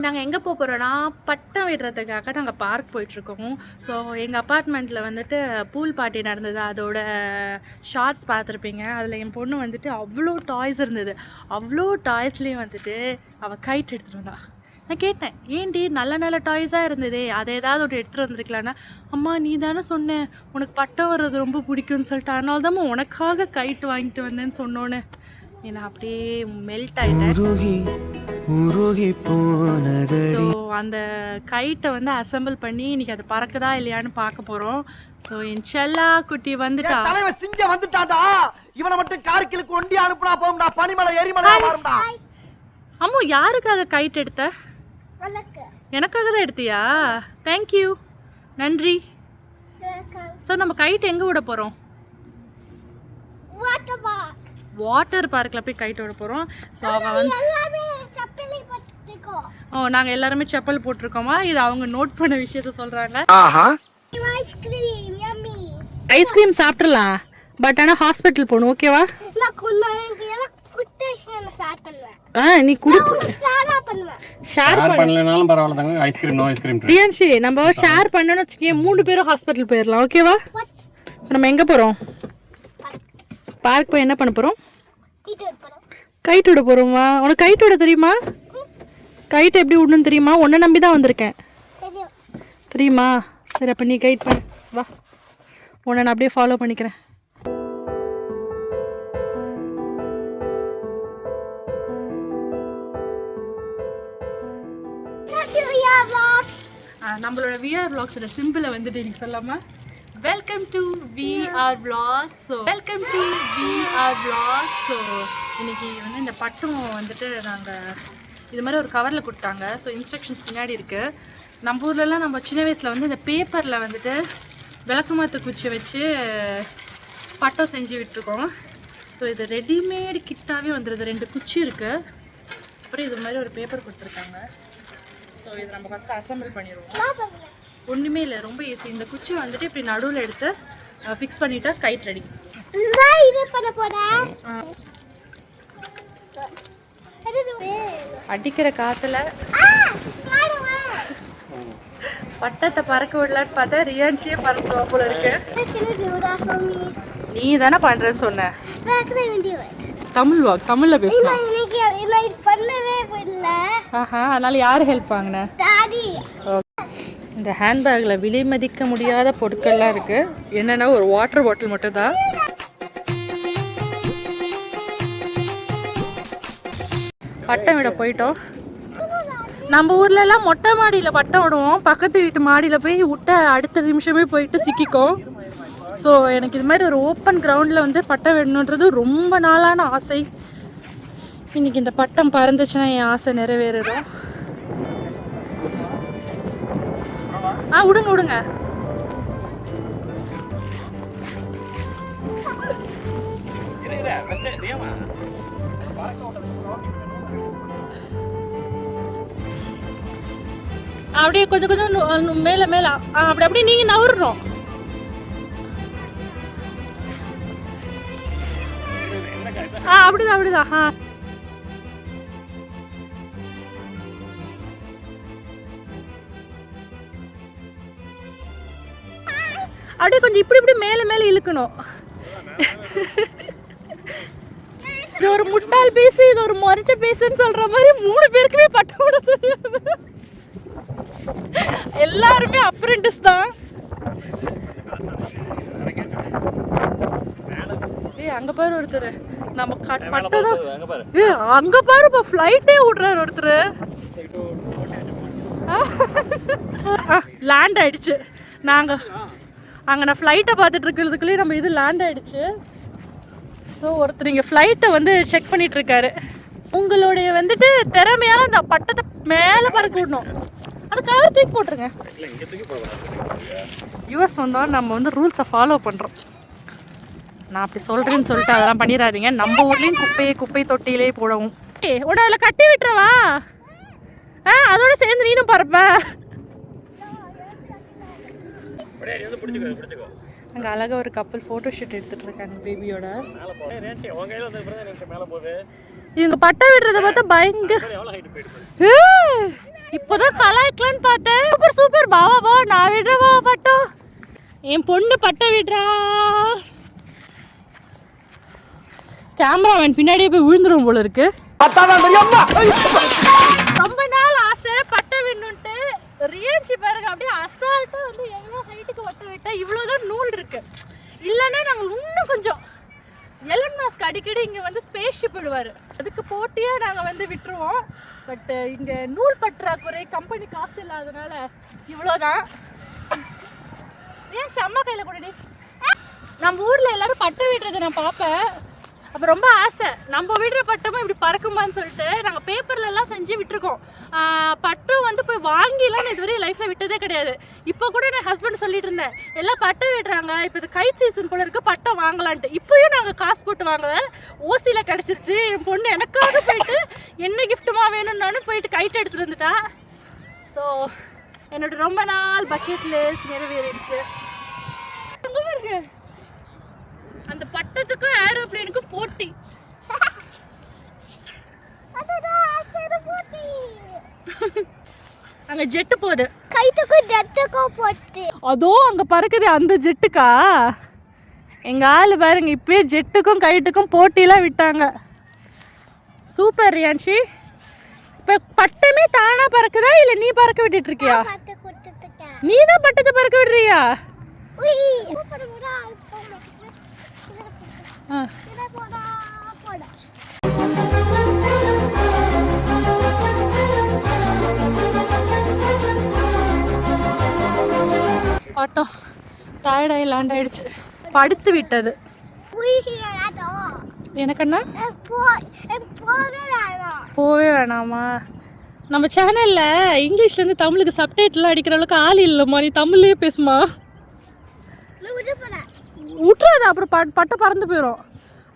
நாங்கள் எங்கே போகிறோன்னா பட்டம் விடுறதுக்காக நாங்கள் பார்க் போயிட்டுருக்கோம். ஸோ எங்கள் அப்பார்ட்மெண்ட்டில் வந்துட்டு பூல் பார்ட்டி நடந்தது, அதோட ஷார்ட்ஸ் பார்த்துருப்பீங்க. அதில் என் பொண்ணு வந்துட்டு அவ்வளோ டாய்ஸ் இருந்தது. அவ்வளோ டாய்ஸ்லேயும் வந்துட்டு அவள் கைட் எடுத்துகிட்டு வந்தா. நான் கேட்டேன், ஏன்டி நல்ல நல்ல டாய்ஸாக இருந்ததே, அதை ஏதாவது ஒன்று எடுத்துகிட்டு வந்திருக்கலான்னா, அம்மா நீ தானே சொன்னேன் உனக்கு பட்டம் வர்றது ரொம்ப பிடிக்கும்னு சொல்லிட்டு, அதனால தான் உனக்காக கைட் வாங்கிட்டு வந்தேன்னு சொன்னோன்னு நான் அப்படியே மெல்ட் ஆகிட்டேன். ஸோ அந்த கைட்டை வந்து அசம்பிள் பண்ணி இன்னைக்கு அது பறக்குதா இல்லையான்னு பார்க்க போகிறோம். ஸோ என் செல்லா குட்டி வந்துட்டா. சிங்கம் வந்துட்டாடா. இவனை மட்டும் கார்கிலுக்கு ஒண்டி அனுப்புனா போகும்டா, பனிமலை எரிமலை மாறும்டா. அம்மு யாருக்காக கைட் எடுத்த? எனக்காக தான் எடுத்தியா? தேங்க்யூ, நன்றி. ஸோ நம்ம கைட் எங்கே விட போகிறோம்? வாட்டர் பார்க்கில் போய் கைட் விட போகிறோம். ஸோ அவன் வந்து நாங்கள் எல்லாருமே செப்பல் போட்டிருக்கோமா, இது அவங்க நோட் பண்ண விஷயத்த சொல்கிறாங்க. ஐஸ்கிரீம் சாப்பிட்றலாம், பட் ஆனால் ஹாஸ்பிட்டல் போகணும், ஓகேவா? நீ ஷேர் பண்ணலனாலும் பரவாயில்ல. ஐஸ்கிரீம் நோ ஐஸ்கிரீம் ரியான்ஷி, நம்ம ஷேர் பண்ணனும்னு வச்சுக்கே 3 பேரும் ஹாஸ்பிட்டல் போயிடலாம், ஓகேவா? நம்ம எங்கே போகிறோம்? பார்க் போய் என்ன பண்ண போகிறோம்? கைட் விட போகிறோமா? உனக்கு கைட் விட தெரியுமா? கைட் எப்படி விடணும்னு தெரியுமா? உன்னை நம்பி தான் வந்திருக்கேன், தெரியுமா? சரி, அப்போ நீ கைட் பண்ண வா, உன்னை நான் அப்படியே ஃபாலோ பண்ணிக்கிறேன். நம்மளோட விஆர் vlogsோட சிம்பிளை வந்துட்டு இன்னைக்கு சொல்லாமா, welcome to VR vlogs. So welcome to VR vlogs. So இன்னைக்கு வந்து இந்த பட்டம் வந்துட்டு நாங்கள் இது மாதிரி ஒரு கவரில் கொடுத்தாங்க. ஸோ இன்ஸ்ட்ரக்ஷன்ஸ் பின்னாடி இருக்குது. நம்ம ஊர்லலாம் நம்ம சின்ன வயசில் வந்து இந்த பேப்பரில் வந்துட்டு விளக்கமாத்து குச்சி வச்சு பட்டம் செஞ்சு விட்டுருக்கோம். ஸோ இது ரெடிமேடு கிட்டாகவே வந்துடுது. 2 குச்சி இருக்குது, அப்புறம் இது மாதிரி ஒரு பேப்பர் கொடுத்துருக்காங்க. ஸோ இதை நம்ம ஃபஸ்ட்டு அசம்பிள் பண்ணிடுவோம். ஒன்றுமே இல்லை, ரொம்ப ஈஸி. இந்த குச்சி வந்துட்டு இப்படி நடுவில் எடுத்து ஃபிக்ஸ் பண்ணிட்டா கைட் ரெடி. அடிக்கிற காற்றுல பட்டத்தை பறக்க விடலான்னு பார்த்தா ரியான்ஷியே பறந்துருவா போல இருக்கு. நீ தானே பண்ணுறேன்னு சொன்ன. தமிழ் வாக், தமிழில் பேசலாம். அதனால யார் ஹெல்ப் வாங்கின? இந்த ஹேண்ட்பேக்கில் விலை மதிக்க முடியாத பொருட்கள்லாம் இருக்குது. என்னென்னா ஒரு வாட்டர் பாட்டில் மட்டும் தான். பட்டம் விட போயிட்டோம். நம்ம ஊர்லலாம் மொட்டை மாடியில் பட்டம் விடுவோம், பக்கத்து வீட்டு மாடியில் போய் விட்ட அடுத்த நிமிஷமே போயிட்டு சிக்கிக்கும். ஸோ எனக்கு இது மாதிரி ஒரு ஓப்பன் கிரவுண்டில் வந்து பட்டம் விடணுன்றது ரொம்ப நாளான ஆசை. இன்றைக்கி இந்த பட்டம் பறந்துச்சுன்னா என் ஆசை நிறைவேறிடும். விடுங்க விடுங்க. அப்படியே கொஞ்சம் கொஞ்சம் மேல மேல அப்படி அப்படியே நீங்க நவுறணும். அப்படிதான் அப்படிதான். அப்படியே கொஞ்சம் இப்படி இப்படி மேல மேல இழுக்கணும். இது ஒரு முட்டாள் பீஸ், இது ஒரு மொரட்டை பீஸ்ன்னு சொல்ற மாதிரி 3 பேருக்குமே பட்டம் விட தெரியாது. எல்லாருமே அப்ரெண்டிஸ் தான். அங்க பாரு ஒருத்தர், நம்ம பட்டம் அங்க பாரு, இப்போ ஃப்ளைட்டே விடுறாரு ஒருத்தர். லேண்ட் ஆயிடுச்சு. நாங்க அங்கே நான் ஃப்ளைட்டை பார்த்துட்டு இருக்கிறதுக்குள்ளேயே நம்ம இது லேண்ட் ஆகிடுச்சு. ஸோ ஒருத்தர் இங்கே ஃப்ளைட்டை வந்து செக் பண்ணிகிட்ருக்காரு. உங்களுடைய வந்துட்டு திறமையால் அந்த பட்டத்தை மேலே பறக்க விடணும். அதுக்காக தூக்கி போட்டுருங்க. யூஎஸ் வந்தோம், நம்ம வந்து ரூல்ஸை ஃபாலோ பண்ணுறோம். நான் அப்படி சொல்கிறேன்னு சொல்லிட்டு அதெல்லாம் பண்ணிடாதீங்க. நம்ம ஊர்லேயும் குப்பை தொட்டியிலே போடவும். உடனே அதில் கட்டி விட்டுறவா? அதோட சேர்ந்து நீனும் பறப்ப. அங்கே அழகாக ஒரு கப்பல் ஃபோட்டோ ஷூட் எடுத்துகிட்டு இருக்காங்க பேபியோட. இவங்க பட்டம் விடுறத பார்த்தா பயங்கர பாவா போ, நான் விடுறேன் போ பட்டம். என் பொண்ணு பட்டம் விடுறா. கேமராமேன் பின்னாடியே போய் விழுந்துரும் போல இருக்கு. ரொம்ப நாள் ஆசை பட்டம் விடணுன்ட்டு. ரியான்சி பாருங்க அப்படியே அசால்ட்டா வந்து எவ்வளோ ஹைட்டுக்கு ஒட்ட விட்டா இவ்வளோதான் நூல் இருக்கு. இல்லைன்னா நாங்கள் இன்னும் கொஞ்சம் எலன் மாஸ்க் அடிக்கடி இங்கே வந்து ஸ்பேஸ் ஷிப் விடுவார், அதுக்கு போட்டியாக நாங்கள் வந்து விட்டுருவோம். பட் இங்கே நூல் பற்றாக்குறை, கம்பெனி காசு இல்லாதனால இவ்வளோதான். ஏன் செம்ம கையில் கூடடி. நம்ம ஊரில் எல்லாரும் பட்டம் விடுறதை நான் பார்ப்பேன். அப்போ ரொம்ப ஆசை நம்ம விடுற பட்டமும் இப்படி பறக்குமான்னு சொல்லிட்டு நாங்கள் பேப்பர்லலாம் செஞ்சு விட்டுருக்கோம். பட்டம் வந்து போய் வாங்கிலாம் நான் இதுவரை லைஃப்பில் விட்டதே கிடையாது. இப்போ கூட நான் ஹஸ்பண்ட் சொல்லிட்டு இருந்தேன், எல்லாம் பட்டம் விடுறாங்க, இப்போ இது கைட் சீசன் போல இருக்கு, பட்டம் வாங்கலான்ட்டு. இப்போயும் நாங்கள் காசு போட்டு வாங்கல, ஓசியில் கிடச்சிருச்சு. என் பொண்ணு எனக்காக போயிட்டு என்ன கிஃப்ட்டுமா வேணும்னாலும் போயிட்டு கைட் எடுத்துகிட்டு வந்துட்டா. ஸோ என்னோட ரொம்ப நாள் பக்கெட் லிஸ்ட் நிறைவேறிடுச்சு. இருக்கு அந்த பட்டத்துக்கும் ஏரோப்ளேனுக்கும் போட்டி. அங்க ஜெட்டு போகுது, கைட்டுக்கும் ஜெட்டுக்கும் போட்டி. அதோ அங்க பறக்குது அந்த ஜெட்டுக்கா. எங்க ஆளு பாருங்க இப்பயே ஜெட்டுக்கும் கைட்டுக்கும் போட்டிலாம் விட்டாங்க. சூப்பர் ரியான்ஷி. இப்ப பட்டமே தானா பறக்குதா இல்ல நீ பறக்க விட்டுட்டு இருக்கியா? நீ தான் பட்டத்தை பறக்க விடுறியா? ஆட்டம் டயர்டாகி லேண்ட் ஆயிடுச்சு, படுத்து விட்டது. எனக்கு என்ன போவே வேணாமா? நம்ம சேனல்ல இங்கிலீஷ்ல இருந்து தமிழுக்கு சப்டைட்டில் அடிக்கிற அளவுக்கு ஆள் இல்லைம்மா, நீ தமிழ்லயே பேசுமா. விட்டுறாது, அப்புறம் பட்டம் பறந்து போயிடும்.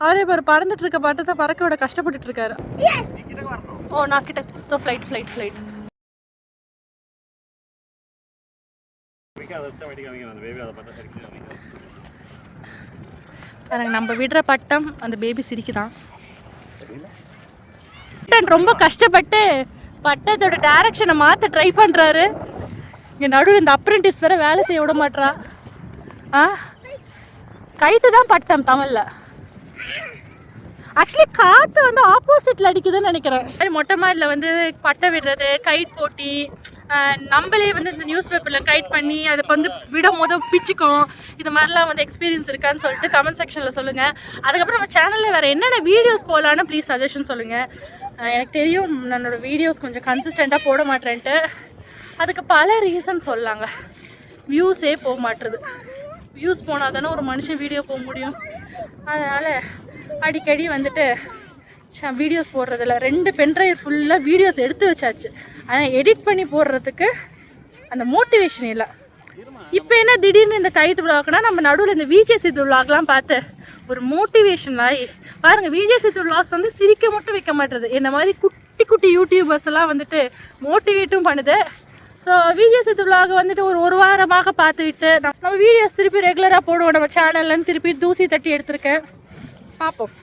அவரே பாரு பறந்துட்டு இருக்க பட்டத்தை பறக்க விட கஷ்டப்பட்டுட்டு இருக்காரு. ஓ நான் கிட்ட ஃப்ளைட் ஃப்ளைட் ஃப்ளைட். பாருங்க நம்ம விடுற பட்டம் அந்த பேபி சிரிக்குதான். ரொம்ப கஷ்டப்பட்டு பட்டத்தோட டைரக்ஷனை மாற்ற ட்ரை பண்ணுறாரு. இங்கே நடுவில் இந்த அப்ரெண்டிஸ் வேற வேலை செய்ய விட மாட்றா. கைட்டு தான் பட்டம் தமிழ்ல. ஆக்சுவலி காற்று வந்து ஆப்போசிட்டில் அடிக்குதுன்னு நினைக்கிறேன். மொட்டை மாடியில் வந்து பட்டம் விடுறது, கைட் போட்டி, நம்மளே வந்து இந்த நியூஸ் பேப்பரில் கைட் பண்ணி அதை வந்து விடும் போது பிச்சுக்கும். இது மாதிரிலாம் வந்து எக்ஸ்பீரியன்ஸ் இருக்கான்னு சொல்லிட்டு கமெண்ட் செக்ஷனில் சொல்லுங்கள். அதுக்கப்புறம் நம்ம சேனலில் வேறு என்னென்ன வீடியோஸ் போகலான்னு ப்ளீஸ் சஜஷன் சொல்லுங்கள். எனக்கு தெரியும் என்னோடய வீடியோஸ் கொஞ்சம் கன்சிஸ்டண்ட்டாக போட மாட்டேன்ட்டு. அதுக்கு பல ரீசன் சொல்லாங்க. வியூஸே போக மாட்டுறது. வியூஸ் போனால் தானே ஒரு மனுஷன் வீடியோ போக முடியும். அதனால் அடிக்கடி வந்துட்டு வீடியோஸ் போடுறதில்ல. 2 பென்ட்ரைவ் ஃபுல்லாக வீடியோஸ் எடுத்து வச்சாச்சு. ஆனால் எடிட் பண்ணி போடுறதுக்கு அந்த மோட்டிவேஷன் இல்லை. இப்போ என்ன திடீர்னு இந்த கைட் விளாக்னா நம்ம நடுவில் இந்த விஜே சித்து விளாக்லாம் பார்த்து ஒரு மோட்டிவேஷன் ஆகி பாருங்கள். விஜே சித்து விளாக்ஸ் வந்து சிரிக்க மட்டும் வைக்க மாட்டுறது, என்ன மாதிரி குட்டி குட்டி யூடியூபர்ஸ் எல்லாம் வந்துட்டு மோட்டிவேட்டும் பண்ணுது. ஸோ விஜே சித்து விளாக் வந்துட்டு ஒரு வாரமாக பார்த்துவிட்டு நம்ம வீடியோஸ் திருப்பி ரெகுலராக போடுவோம். நம்ம சேனல்லேருந்து திருப்பி தூசி தட்டி எடுத்திருக்கேன். பார்ப்போம்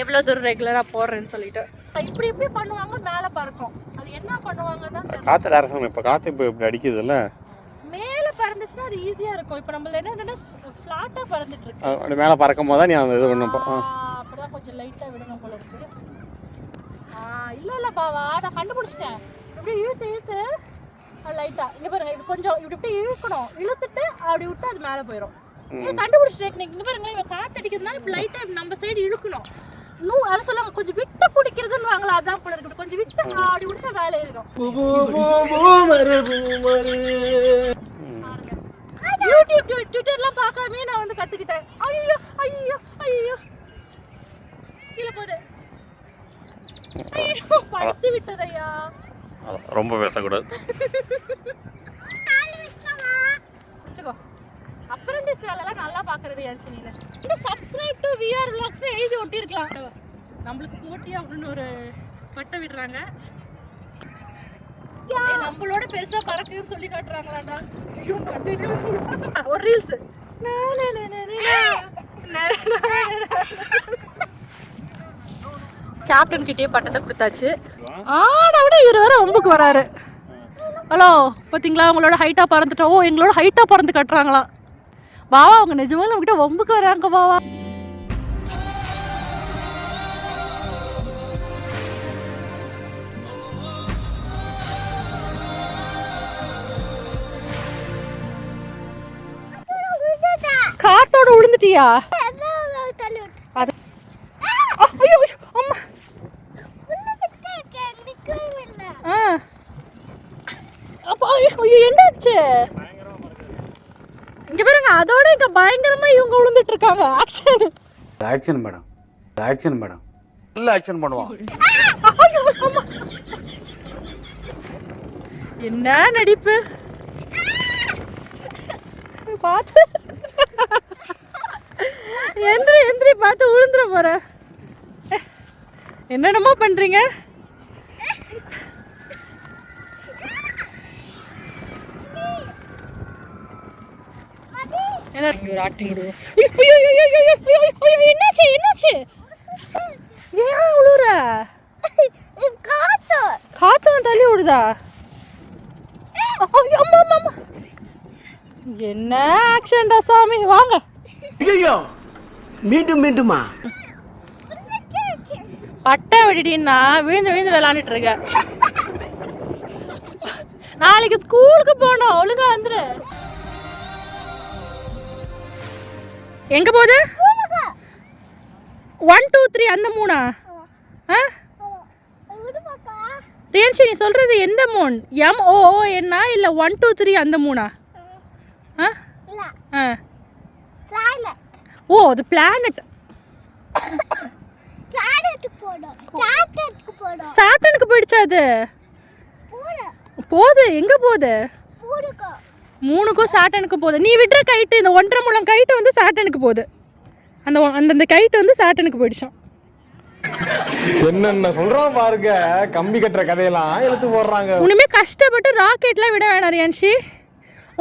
எவ்வளோ தூரம் ரெகுலராக போடுறேன்னு சொல்லிட்டு. இப்படி பண்ணுவாங்க, மேலே பறக்கும். அது என்ன பண்ணுவாங்க தான் காற்று டேரக்ஷன். இப்போ காற்று இப்போ இப்படி அடிக்குதுல்ல, மேலே பறந்துச்சுன்னா அது ஈஸியாக இருக்கும். இப்போ நம்மள என்னன்னா ஃப்ளாட்டாக பறந்துட்டு இருக்கு. அப்படி மேலே பறக்கும் போது தான் நீ அந்த இது பண்ணப்போ அப்படிதான் கொஞ்சம் லைட்டாக விடணும் போல இருக்கு. இல்லை பாவா நான் கண்டுபிடிச்சிட்டேன். இப்படி இழுத்து லைட்டாக இங்கே பாருங்க, இது கொஞ்சம் இப்படி இழுக்கணும். இழுத்துட்டு அப்படி விட்டு அது மேலே போயிடும். கண்டுபிடிச்ச டெக்னிக். இங்கே பாருங்க, இவன் காற்று அடிக்கிறதுனால இப்போ லைட்டாக நம்ம சைடு இழுக்கணும். அது சொல்லுவாங்க கொஞ்சம் விட்டு பிடிக்கிறதுன்னு வாங்கலாம். அதான் போல இருக்கு. கொஞ்சம் விட்டு அப்படி பிடிச்சா வேலை இருக்கும். யூடியூப் ட்விட்டர்லாம் பார்க்காமே நான் வந்து கற்றுக்கிட்டேன். ஐயோ ஐயோ ஐயோ கீழே போகுது. ஐயோ படுத்து விட்டதையா. ரொம்ப பேசக்கூடாது. அப்ரெண்டிஸ் வேலைலாம் நல்லா பார்க்கறது யாருச்சுன்னு இந்த சப்ஸ்கிரைப் டு விஆர் vlogsனு எழுதி ஒட்டியிருக்கலாம். நம்மளுக்கு போட்டி அப்படின்னு ஒரு பட்டம் விடுறாங்க. நம்மளோட பெருசா பறக்குன்னு சொல்லி காட்டுறாங்களாடா. ஒரு ரீல்ஸ் கேப்டன் கிட்டே பட்டத்தை கொடுத்தாச்சு. ஆனா விட இவர் வேற ஒம்புக்கு வராரு. ஹலோ பார்த்தீங்களா உங்களோட ஹைட்டாக பறந்துட்டோம். ஓ எங்களோட ஹைட்டாக பறந்து கட்டுறாங்களாம். பாவா அவங்க நிஜமாக நம்மகிட்ட வம்புக்கு வராங்க பாவா. காத்தோட விழுந்துட்டியா? அது ஐயோ அம்மா. அப்பா என்னாச்சு இங்க பாருங்க. அதோட இங்க பயங்கரமா இவங்க விழுந்துட்டு இருக்காங்க. ஆக்ஷன் மேடம், ஆக்ஷன் மேடம், நல்ல ஆக்ஷன் பண்ணுவான். என்ன நடிப்பு பார்த்து. எந்திரி எந்திரி பார்த்து விழுந்துட போற. என்னென்னமோ பண்றீங்க. என்னாச்சு என்னாச்சு ஏன் உழுற? காத்தும் தள்ளி விடுதா? என்ன ஆக்ஷன்டா சாமி. வாங்க. ஐயோ மீண்டும் மீண்டுமா? பட்டை வெடிடின்னா விழுந்து விழுந்து விளையாண்டுட்டு இருக்க. நாளைக்கு ஸ்கூலுக்கு போனோம். ஒழுங்கா வந்துரு. எங்க போகுது? 1 2 3 அந்த மூணா? ரியான்ஷி நீ சொல்றது எந்த மூன்? MOON இல்ல 1 2 3 அந்த மூணா? ஓ அது பிளானட். சாட்டனுக்கு போயிடுச்சா அது? போகுது. எங்க போகுது? மூணுக்கும் சாட்டனுக்கு போகுது. நீ விட்டுற கைட்டு இந்த 1.5 முழம் கைட்டு வந்து சாட்டனுக்கு போகுது. அந்த அந்த கைட்டு வந்து சாட்டனுக்கு போயிடுச்சான். என்னென்ன சொல்றான் பாருங்க. கம்பி கட்டுற கதையெல்லாம் எடுத்து போடுறாங்க. உன்னுமே கஷ்டப்பட்டு ராக்கெட்லாம் விட வேணாம் ரியான்ஷி.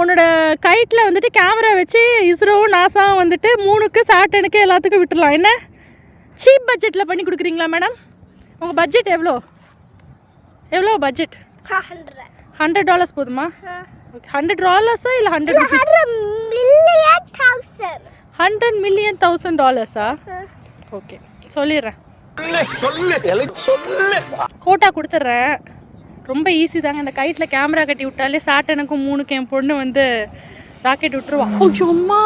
உன்னோட கைட்டில் வந்துட்டு கேமரா வச்சு இஸ்ரோவும் நாசாவும் வந்துட்டு மூணுக்கு சாட்டனுக்கு எல்லாத்துக்கும் விட்டுடலாம். என்ன சீப் பட்ஜெட்டில் பண்ணி கொடுக்குறீங்களா மேடம்? உங்கள் பட்ஜெட் எவ்வளோ? எவ்வளோ பட்ஜெட்? $100 போதுமா? $100 இல்லை $100 மில்லியன் $1,000? ஓகே சொல்லிடுறேன். கோட்டா கொடுத்துட்றேன். ரொம்ப ஈஸி தாங்க. இந்த கைட்டில் கேமரா கட்டி விட்டாலே சாட்டனுக்கும் மூணுக்கும் என் பொண்ணு வந்து ராக்கெட் விட்டுருவா. அம்மா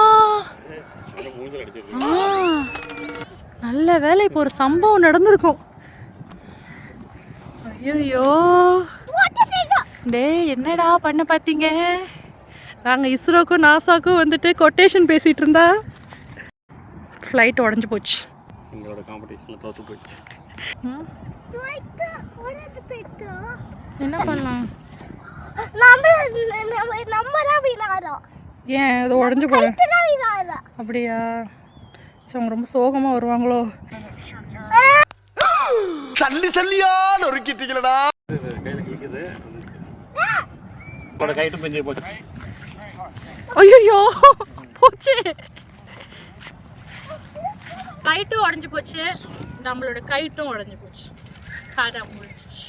நல்ல வேலை. இப்போ ஒரு சம்பவம் நடந்திருக்கும். ஐயோ டே என்னடா பண்ண பார்த்தீங்க? நாங்கள் இஸ்ரோக்கும் நாசாக்கும் வந்துட்டு கொட்டேஷன் பேசிகிட்டு இருந்தா ஃப்ளைட் உடஞ்சி போச்சு. எங்களோட காம்படிஷனில் தோற்று போயிடுச்சு. என்ன பண்ணலாம்? ஏன் அது உடஞ்சி போகும்? அப்படியா? சரி அவங்க ரொம்ப சோகமாக வருவாங்களோ? சல்லி சல்லியா நொறுக்கிட்டீங்களடா. கையில் கிழிக்குது. உங்களோட கைட்டு பெஞ்சு போச்சு. ஐயோ போச்சு. கைட்டும் உடஞ்சி போச்சு. நம்மளோட கைட்டும் உடஞ்சி போச்சு. காதா போச்சு.